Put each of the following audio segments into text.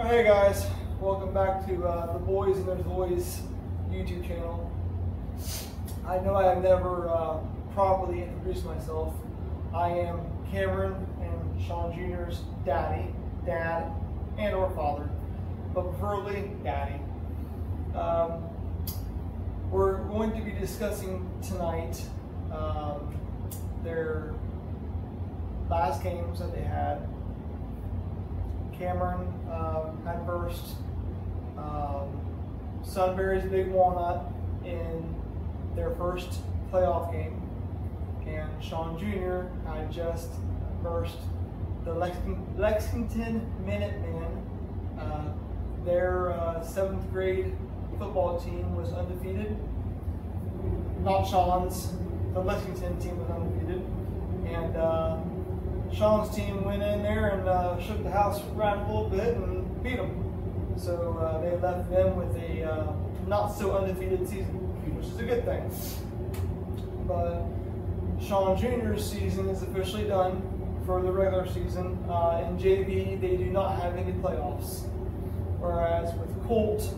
Hey guys, welcome back to the Boys and There's Boys YouTube channel. I know I have never properly introduced myself. I am Cameron and Sean Jr.'s dad, and or father, but preferably daddy. We're going to be discussing tonight their last games that they had. Cameron had versed Sunbury's Big Walnut in their first playoff game, and Sean Jr. had just versed the Lexington Minutemen. Their 7th grade football team was undefeated. Not Sean's, the Lexington team was undefeated, and Sean's team went in there and shook the house around a little bit and beat them. So they left them with a not so undefeated season, which is a good thing. But Sean Jr.'s season is officially done for the regular season. In JV, they do not have any playoffs, whereas with Colt,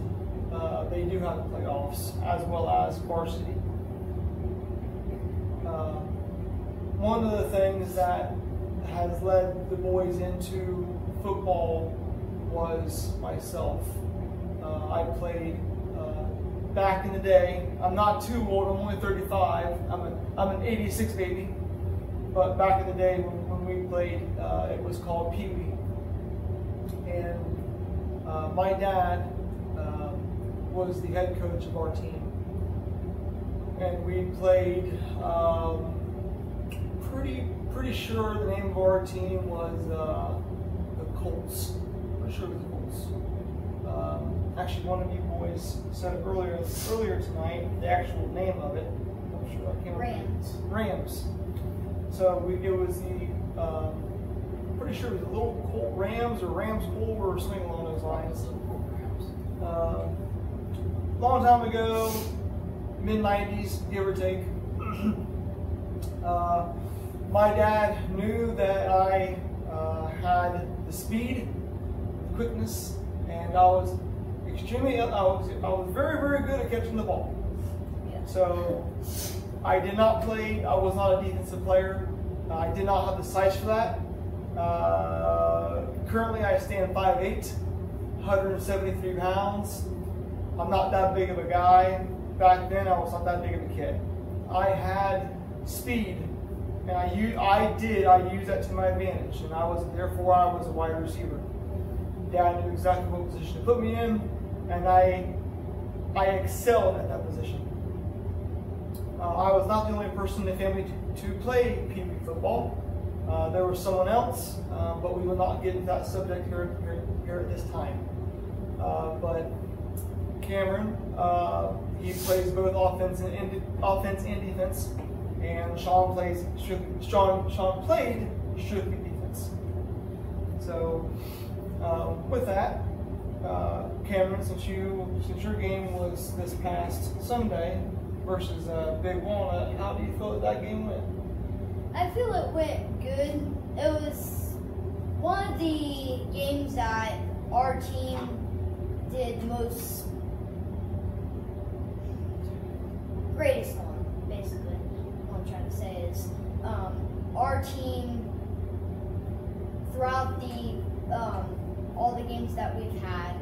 they do have the playoffs as well as varsity. One of the things that has led the boys into football was myself. I played back in the day. I'm not too old, I'm only 35. I'm an 86 baby. But back in the day when we played, it was called Pee Wee. And my dad was the head coach of our team. And we played pretty sure the name of our team was the Colts. Pretty sure it was the Colts. Actually, one of you boys said it earlier tonight, the actual name of it. I'm sure I can't remember. Rams. So it was the, pretty sure it was the Little Colt Rams or Rams Colt or something along those lines. Long time ago, mid-90s, give or take. My dad knew that I had the speed, the quickness, and I was very, very good at catching the ball. Yeah. So I did not play, I was not a defensive player. I did not have the size for that. Currently I stand 5'8", 173 pounds. I'm not that big of a guy. Back then I was not that big of a kid. I had speed. And I used that to my advantage, and therefore I was a wide receiver. Dad knew exactly what position to put me in, and I excelled at that position. I was not the only person in the family to play Pee Wee football. There was someone else, but we will not get into that subject here at this time. But Cameron, he plays both offense and defense. And Sean played strictly defense. So with that, Cameron, since your game was this past Sunday versus Big Walnut, how do you feel that game went? I feel it went good. It was one of the games that our team did most greatest on, basically. I'm trying to say is our team throughout the all the games that we've had,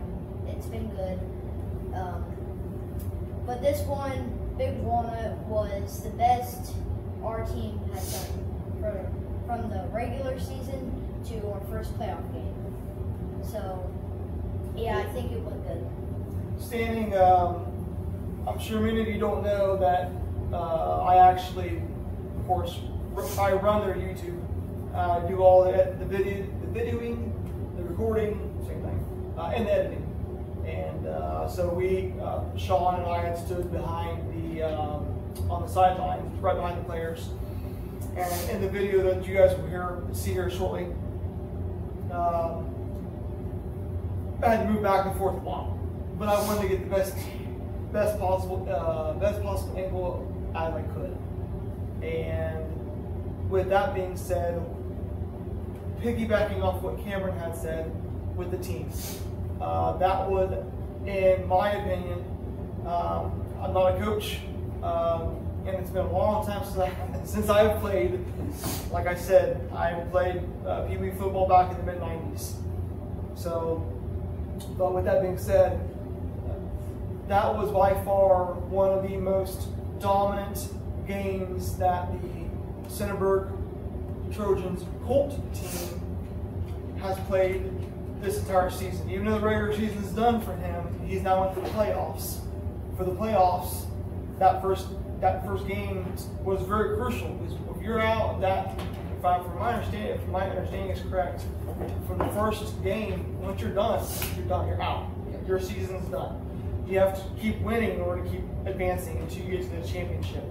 it's been good, but this one, Big Walnut, was the best our team has done from the regular season to our first playoff game. So yeah, I think it went good. Standing, I'm sure many of you don't know that I actually, of course, I run their YouTube. I do all the videoing, the recording, same thing, and the editing. And so Sean and I had stood behind on the sidelines, right behind the players. And in the video that you guys will see here shortly, I had to move back and forth a lot, but I wanted to get the best possible angle as I could. And with that being said, piggybacking off what Cameron had said with the team, That would, in my opinion, I'm not a coach, and it's been a long time since I've played. Like I said, I played Pee Wee football back in the mid-90s. So, but with that being said, that was by far one of the most dominant games that the Centerburg Trojans Colt team has played this entire season. Even though the regular season is done for him, he's now into the playoffs. For the playoffs, that first game was very crucial. Because if you're out, if my understanding is correct, from the first game, once you're done, you're out. Your season's done. You have to keep winning in order to keep advancing until you get to the championship.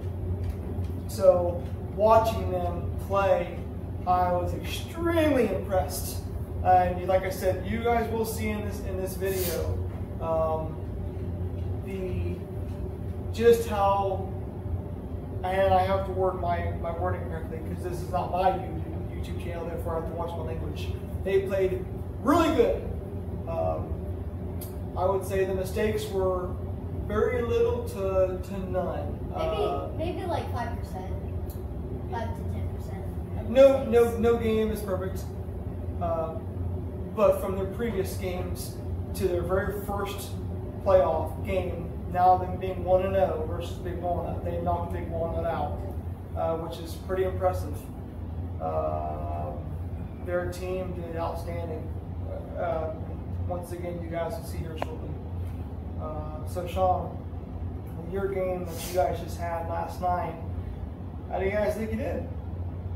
So watching them play, I was extremely impressed. And like I said, you guys will see in this video just how, and I have to word my wording correctly because this is not my YouTube channel, therefore I have to watch my language. They played really good. I would say the mistakes were very little to none. Maybe like 5%, 5 to 10%. No game is perfect. But from their previous games to their very first playoff game, now them being 1-0 versus Big Walnut, they knocked Big Walnut out, which is pretty impressive. Their team did outstanding. Once again, you guys will see here shortly. So Sean, your game that you guys just had last night, how do you guys think you did?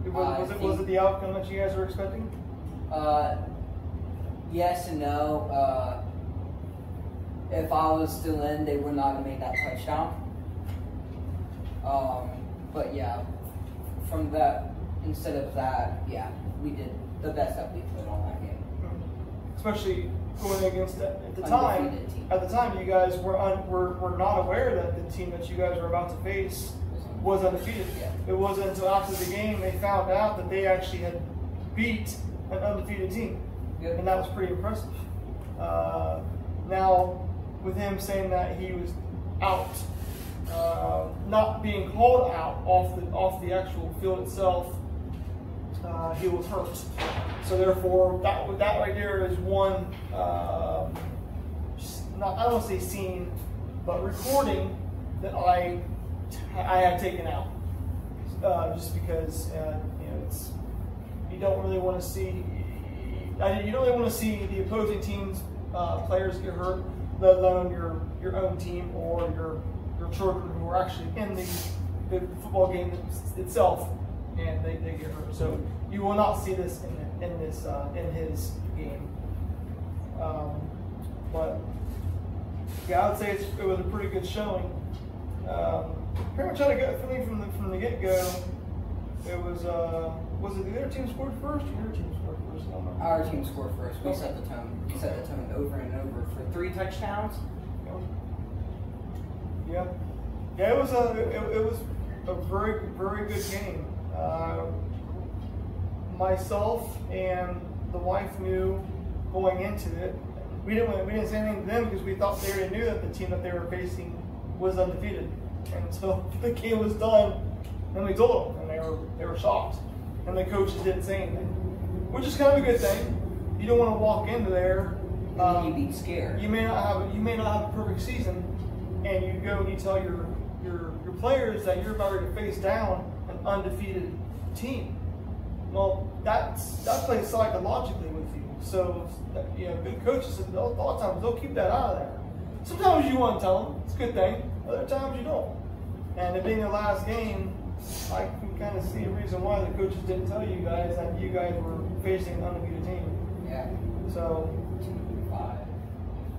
Was it the outcome that you guys were expecting? Yes and no. If I was still in, they would not have made that touchdown. But yeah, from that, instead of that, yeah, we did the best that we could on that game. Especially going against at the time, you guys were not aware that the team that you guys were about to face was undefeated. Yeah. It wasn't until after the game they found out that they actually had beat an undefeated team. Good. And that was pretty impressive. Now, with him saying that he was out, not being called out off the actual field itself, he was hurt. So therefore, that right there is one, I don't want to say scene, but recording that I had taken out, just because it's, you don't really want to see. You don't really want to see the opposing team's players get hurt, let alone your own team or your children who are actually in the football game itself, and they get hurt. So you will not see this in his game. But yeah, I would say it was a pretty good showing. Pretty much had a gut feeling from the get-go. It was it the other team scored first or your team scored first? Our team scored first. We set the tone. We set the tone over and over for 3 touchdowns. Yeah. It was a very good game. Myself and the wife knew going into it. We didn't say anything to them because we thought they already knew that the team that they were facing was undefeated. And so the game was done, and we told them, and they were shocked. And the coaches didn't say anything, which is kind of a good thing. You don't want to walk into there. You'd be scared. You may not have a perfect season, and you go and you tell your players that you're about to face down an undefeated team. Well, that plays psychologically with you. So, good coaches, a lot of times they'll keep that out of there. Sometimes you want to tell them, it's a good thing. Other times you don't. And it being the last game, I can kind of see a reason why the coaches didn't tell you guys that you guys were facing an undefeated team. Yeah. So 2-5.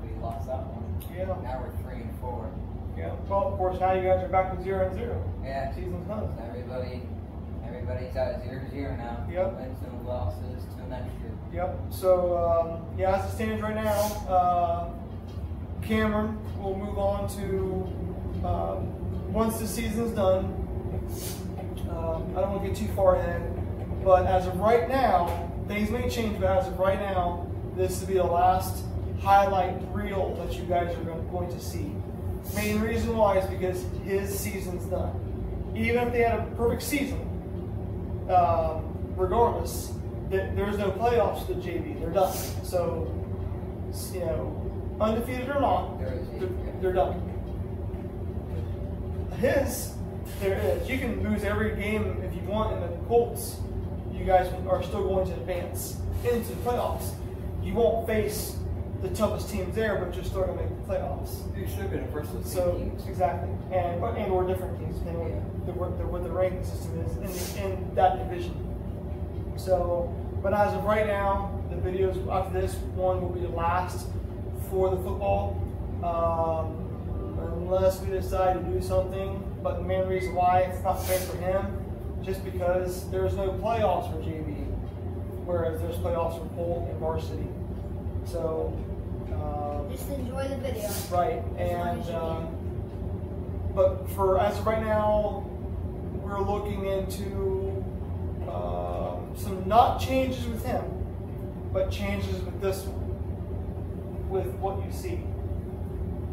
We lost that one. Yeah. Now we're 3-4. Yeah. Well, of course, now you guys are back to 0-0. Yeah. Season's done. Everybody's at 0-0 now. Yep. Wins and losses till next year. Yep. So as it stands right now, Cameron will move on to once the season's done. I don't want to get too far ahead, but as of right now, things may change. But as of right now, this will be the last highlight reel that you guys are going to see. Main reason why is because his season's done. Even if they had a perfect season, regardless, there's no playoffs to the JV. They're done. So, you know, undefeated or not, they're done. His, there is. You can lose every game if you want in the Colts. You guys are still going to advance into the playoffs. You won't face the toughest teams there, but you're still going to make the playoffs. You should have been a first with So teams. exactly, and or different teams depending on what the ranking system is in that division. So, but as of right now, the videos after this one will be the last for the football, unless we decide to do something. But the main reason why it's not fair for him, just because there's no playoffs for JV, whereas there's playoffs for Colt and varsity. So. Just enjoy the video. Right, and but for as of right now, we're looking into some not changes with him, but changes with this one, with what you see.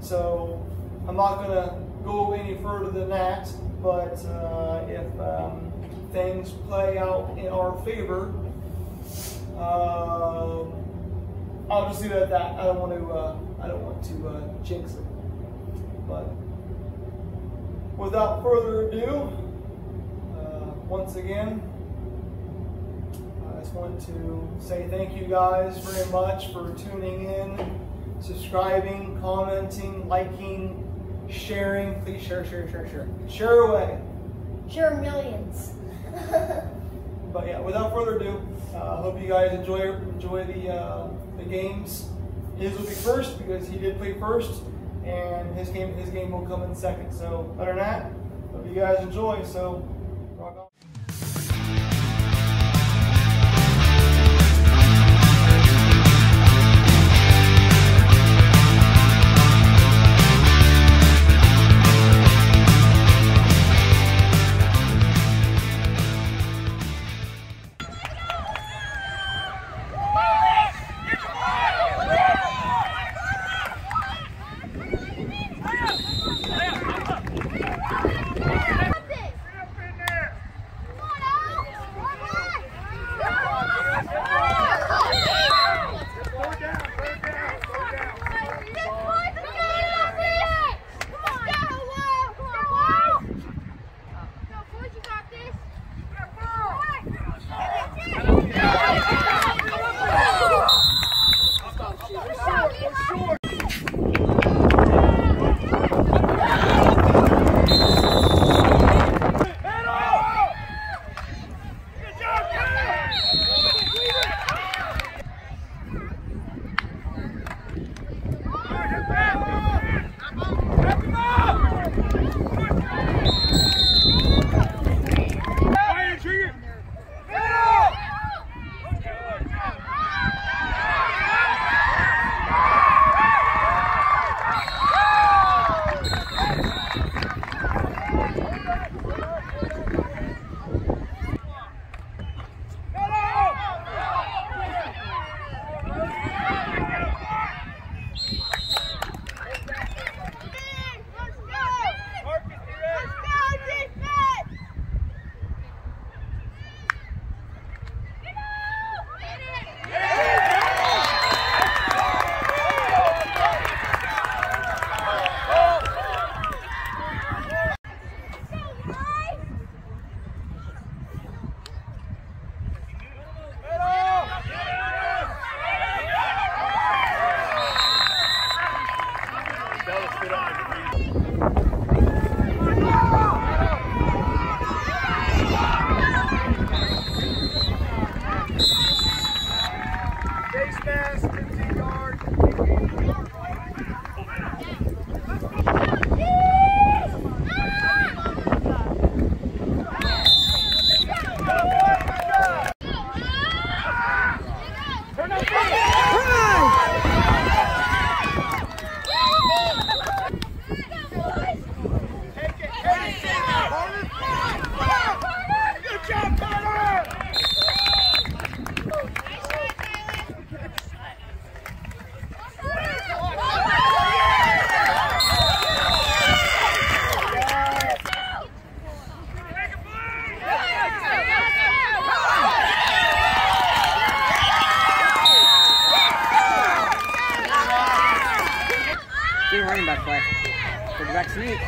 So I'm not gonna go any further than that, but if things play out in our favor, I'll just leave it at that. I don't want to jinx it. But without further ado, once again, I just want to say thank you guys very much for tuning in, subscribing, commenting, liking, sharing. Please share. Share away. Share millions. But yeah, without further ado, I hope you guys enjoy the games. His will be first because he did play first, and his game will come in second. So other than that, hope you guys enjoy. So rock on. Quarterback play. Quarterback sneak.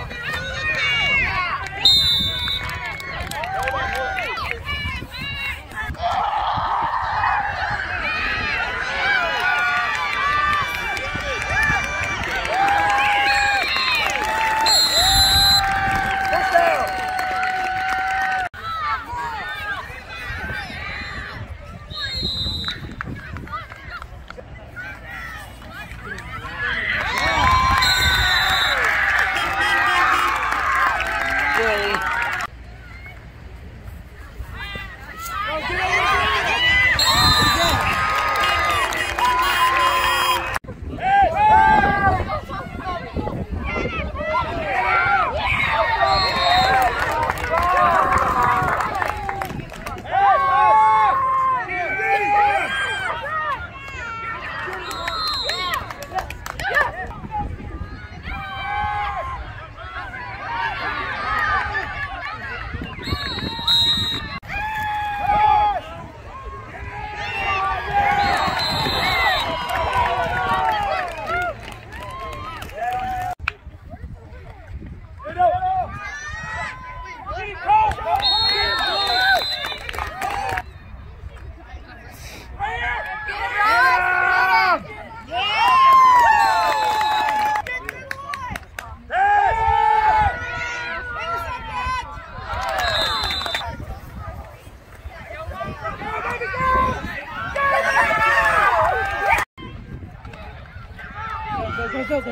Go.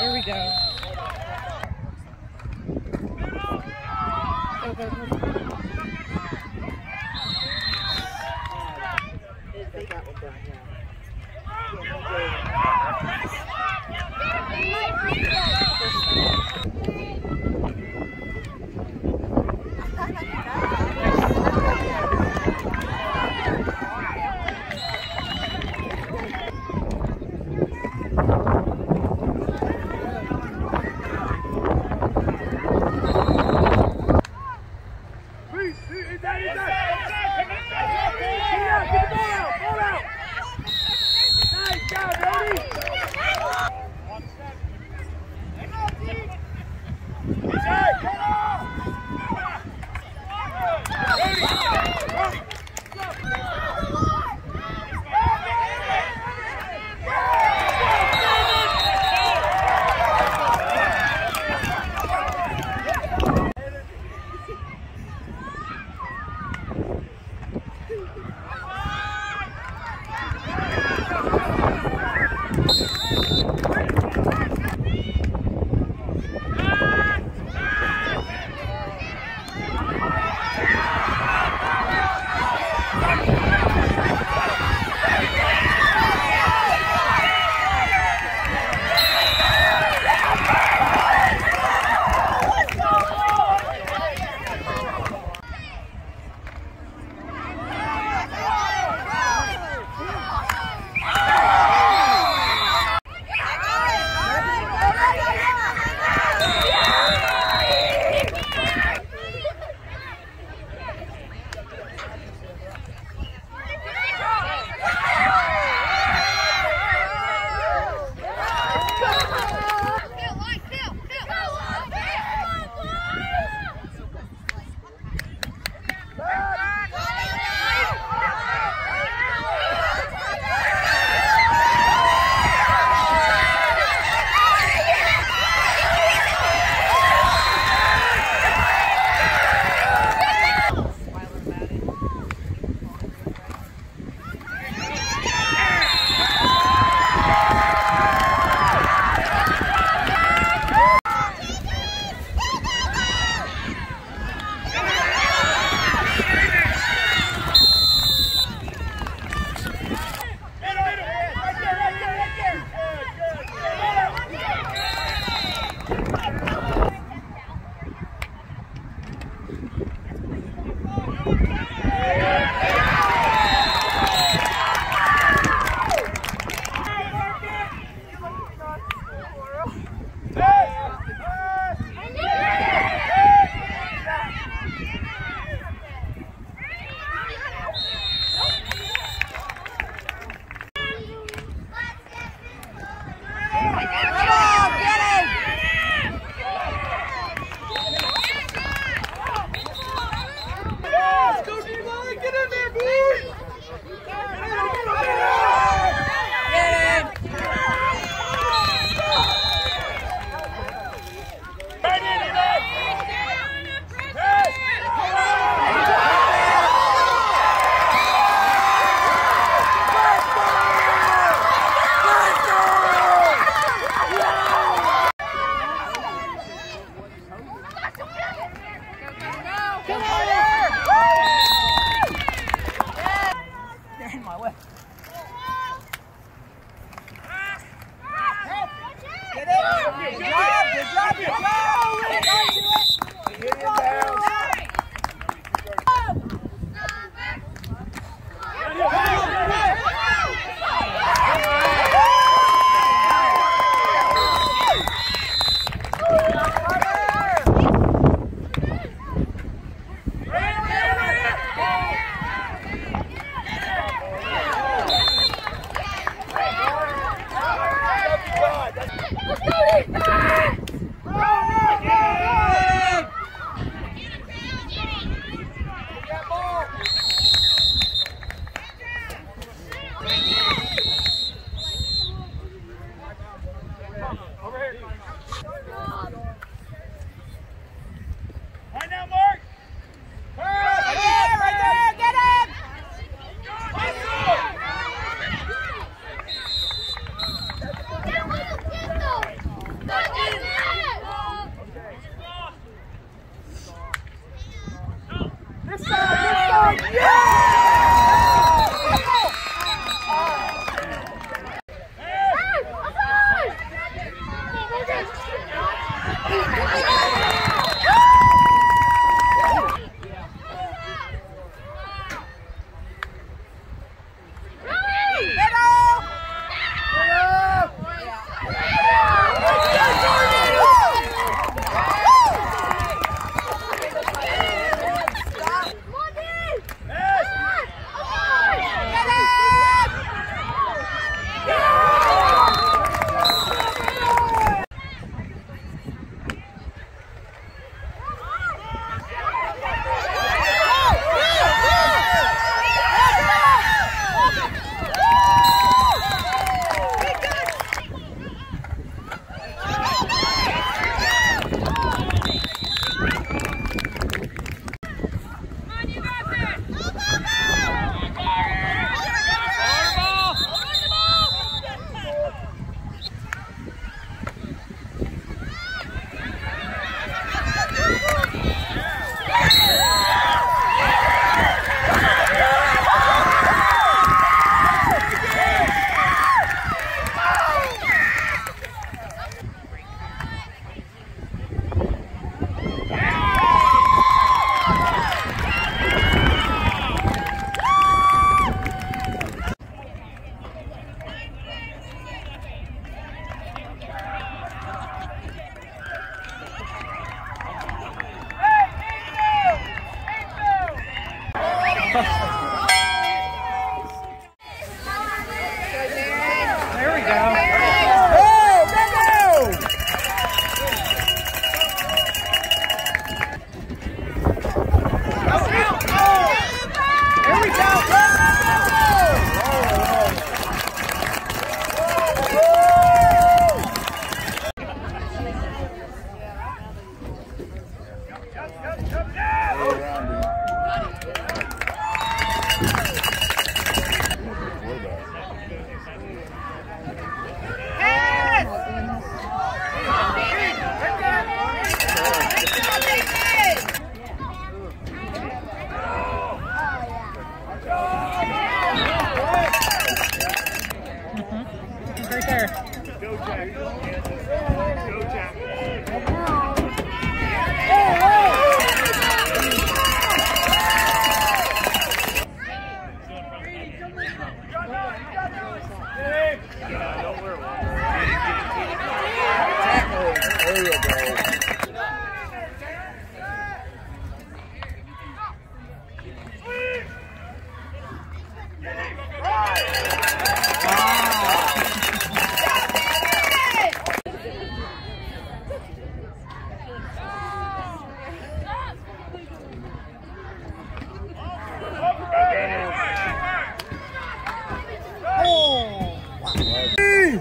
There we go. Go. Go,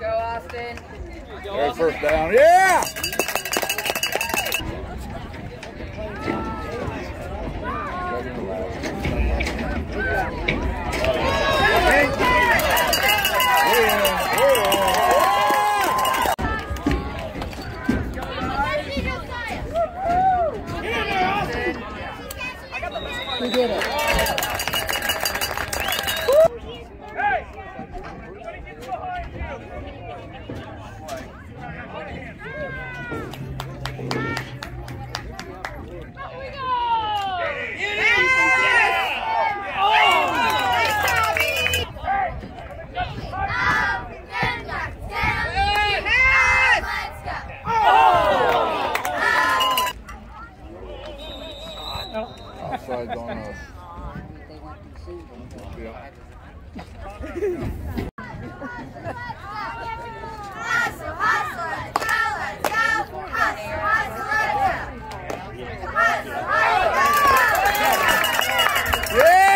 Austin. There's first down. Yeah! We did it. Offsides on us. Yeah.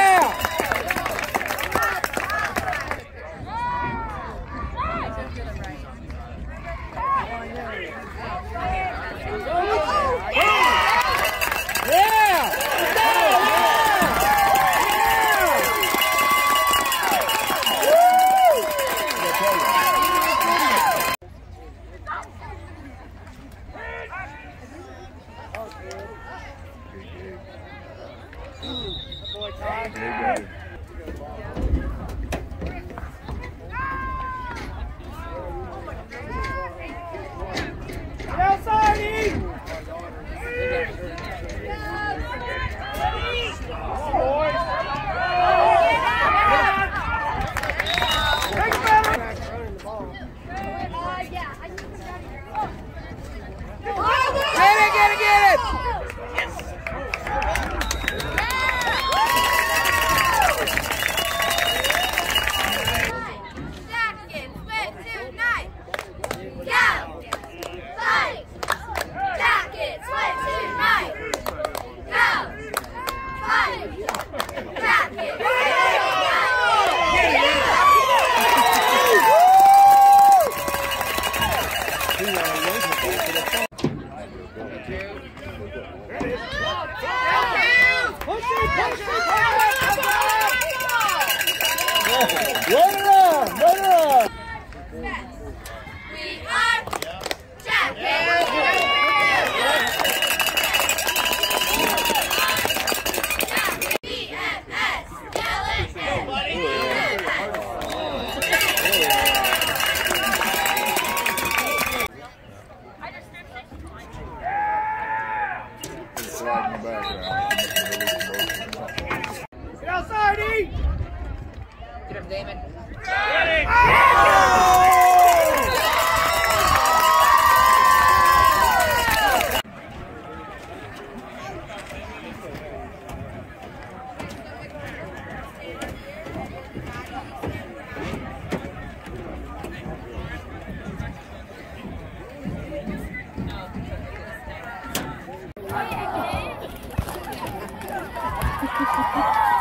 Get outside, E! Get him, Damon. Ha ha ha!